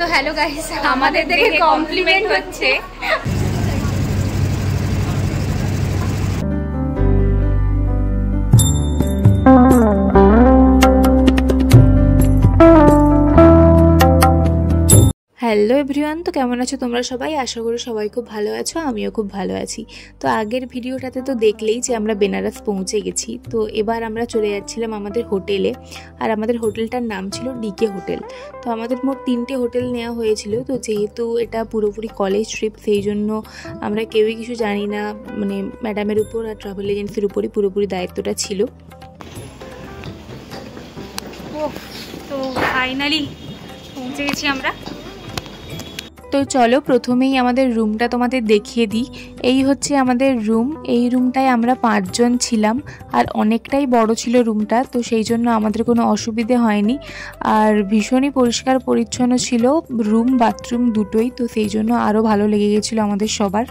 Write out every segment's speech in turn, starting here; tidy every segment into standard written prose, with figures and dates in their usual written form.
তো hello guys, আমাদের দেখে কমপ্লিমেন্ট হচ্ছে। হ্যালো এভরিওয়ান, তো কেমন আছো তোমরা সবাই? আশা করি সবাই খুব ভালো আছো, আমিও খুব ভালো আছি। তো আগের ভিডিওটাতে তো দেখলেই যে আমরা বেনারস পৌঁছে গেছি। তো এবার আমরা চলে যাচ্ছিলাম আমাদের হোটেলে, আর আমাদের হোটেলটার নাম ছিল ডিকে হোটেল। তো আমাদের মোট 3টে হোটেল নেওয়া হয়েছিল। তো যেহেতু এটা পুরোপুরি কলেজ ট্রিপ, সেই জন্য আমরা কেউই কিছু জানি না, মানে ম্যাডামের উপর আর ট্রাভেল এজেন্সির উপরই পুরোপুরি দায়িত্বটা ছিল। তো ফাইনালি পৌঁছে গেছি আমরা। তো চলো প্রথমেই আমাদের রুমটা তোমাদের দেখিয়ে দিই। এই হচ্ছে আমাদের রুম। এই রুমটায় আমরা 5 জন ছিলাম, আর অনেকটাই বড় ছিল রুমটা, তো সেই জন্য আমাদের কোনো অসুবিধে হয়নি। আর ভীষণই পরিষ্কার পরিচ্ছন্ন ছিল রুম, বাথরুম দুটোই, তো সেই জন্য আরও ভালো লেগে গেছিলো আমাদের সবার।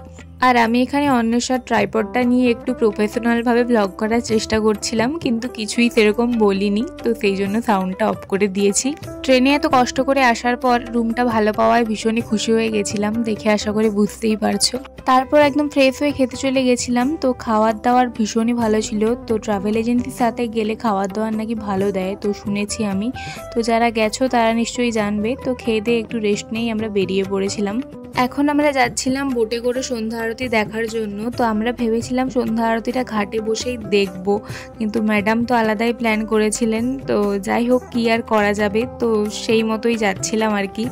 আর আমি এখানে অন্বেষার ট্রাইপডটা নিয়ে একটু প্রফেশনালভাবে ব্লগ করার চেষ্টা করছিলাম, কিন্তু কিছুই সেরকম বলিনি, তো সেই জন্য সাউন্ডটা অফ করে দিয়েছি। ট্রেনে এত কষ্ট করে আসার পর রুমটা ভালো পাওয়ায় ভীষণই খুশি হয়ে গেছিলাম, দেখে আশা করে বুঝতেই পারছো। তারপর একদম ফ্রেশ হয়ে খেতে চলে গেছিলাম। তো খাওয়ার দাওয়ার ভীষণই ভালো ছিল। তো ট্রাভেল এজেন্সির সাথে গেলে খাওয়ার দাওয়ার নাকি ভালো দেয়, তো শুনেছি আমি। তো যারা গেছো তারা নিশ্চয়ই জানবে। তো খেয়ে দিয়ে একটু রেস্ট নিয়েই আমরা বেরিয়ে পড়েছিলাম। এখন আমরা যাচ্ছিলাম বোটে করে সন্ধ্যা আরতি দেখার জন্য। তো আমরা ভেবেছিলাম সন্ধ্যা আরতিটা ঘাটে বসেই দেখব, কিন্তু ম্যাডাম তো আলাদাই প্ল্যান করেছিলেন। তো যাই হোক, কি আর করা যাবে, তো সেই মতোই যাচ্ছিলাম আর কি।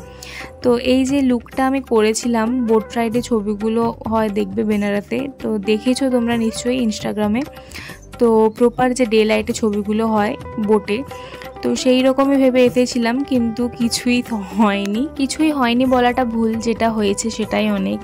তো এই যে লুকটা আমি করেছিলাম, বোট রাইডে ছবিগুলো হয় দেখবে বেনারসে, তো দেখেছো তোমরা নিশ্চয়ই ইনস্টাগ্রামে। তো প্রপার যে ডে লাইটে ছবিগুলো হয় বোটে, তো সেই রকমই ভেবে এসেছিলাম, কিন্তু কিছুই হয়নি বলাটা ভুল, যেটা হয়েছে সেটাই অনেক।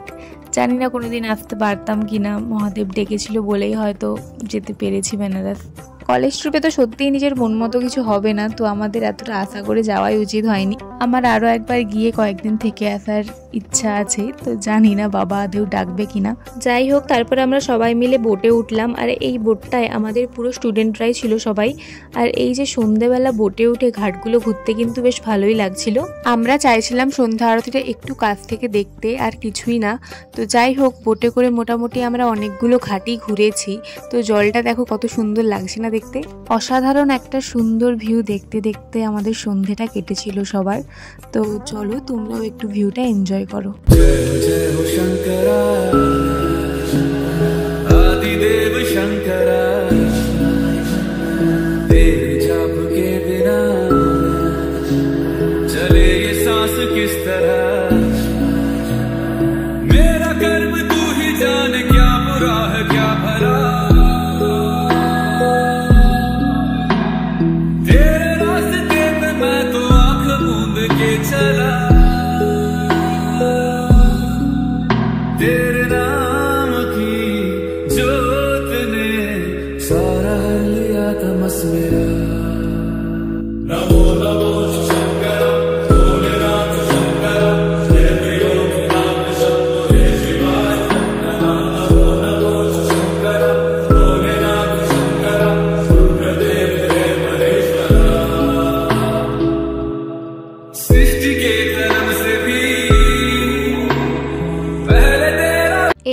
জানি না কোনোদিন আসতে পারতাম কিনা, মহাদেব ডেকেছিল বলেই হয়তো যেতে পেরেছি বেনারস। কলেজ ট্রিপে তো সত্যিই নিজের মন মতো কিছু হবে না, তো আমাদের এতটা আশা করে যাওয়াই উচিত হয়নি। আমার আরও একবার গিয়ে কয়েকদিন থেকে আসার ইচ্ছা আছে, তো জানি না বাবা আদেও ডাকবে কিনা। যাই হোক, তারপরে আমরা সবাই মিলে বোটে উঠলাম, আর এই বোটটায় আমাদের পুরো স্টুডেন্টরাই ছিল সবাই। আর এই যে সন্ধেবেলা বোটে উঠে ঘাটগুলো ঘুরতে কিন্তু বেশ ভালোই লাগছিল। আমরা চাইছিলাম সন্ধ্যা আরতিটা একটু কাছ থেকে দেখতে, আর কিছুই না। তো যাই হোক, বোটে করে মোটামুটি আমরা অনেকগুলো ঘাটই ঘুরেছি। তো জলটা দেখো কত সুন্দর লাগছে না দেখতে। অসাধারণ একটা সুন্দর ভিউ দেখতে দেখতে আমাদের সন্ধেটা কেটেছিল সবার। তো চলো তোমরাও একটু ভিউটা এনজয় করো।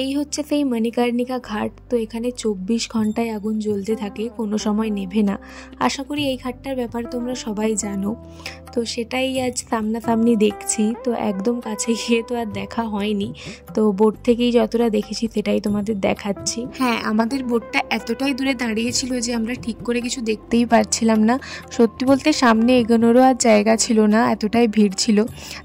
এই হচ্ছে সেই মণিকর্ণিকা ঘাট। তো এখানে 24 ঘন্টায় আগুন জ্বলতে থাকে, কোনো সময় নেভে না। আশা করি এই ঘাটটার ব্যাপারে তোমরা সবাই জানো। তো সেটাই আজ সামনাসামনি দেখছি। তো একদম কাছে গিয়ে তো আর দেখা হয়নি, তো বোট থেকেই যতটা দেখেছি সেটাই তোমাদের দেখাচ্ছি। হ্যাঁ, আমাদের বোটটা এতটাই দূরে দাঁড়িয়েছিল যে আমরা ঠিক করে কিছু দেখতেই পারছিলাম না। সত্যি বলতে সামনে এগোনোরও আর জায়গা ছিল না, এতটাই ভিড় ছিল।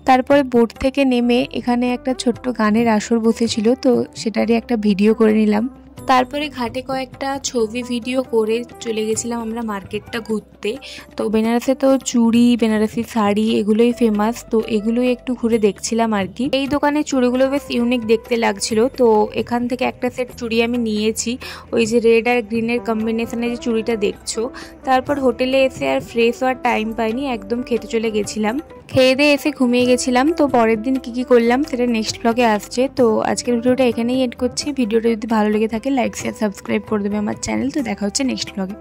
তারপরে বোট থেকে নেমে এখানে একটা ছোট্ট গানের আসর বসেছিল, তো সেটারই একটা ভিডিও করে নিলাম। তারপরে ঘাটে কয়েকটা ছবি ভিডিও করে চলে গেছিলাম আমরা মার্কেটটা ঘুরতে। তো বেনারসে তো চুড়ি, বেনারসি শাড়ি এগুলোই ফেমাস, তো এগুলোই একটু ঘুরে দেখছিলাম আর কি। এই দোকানে চুড়িগুলো বেশ ইউনিক দেখতে লাগছিল, তো এখান থেকে একটা সেট চুড়ি আমি নিয়েছি, ওই যে রেড আর গ্রিনের কম্বিনেশনে যে চুড়িটা দেখছো। তারপর হোটেলে এসে আর ফ্রেশ হওয়ার টাইম পাইনি, একদম খেতে চলে গেছিলাম। খেয়ে দিয়ে এসে ঘুমিয়ে গেছিলাম। তো পরের দিন কি করলাম সেটা নেক্সট ব্লগে আসছে। তো আজকের ভিডিওটা এখানেই এন্ড করছি। ভিডিওটা যদি ভালো লেগে থাকে লাইক শেয়ার সাবস্ক্রাইব করে দেবে আমার চ্যানেল। তো দেখা হচ্ছে নেক্সট ব্লগে।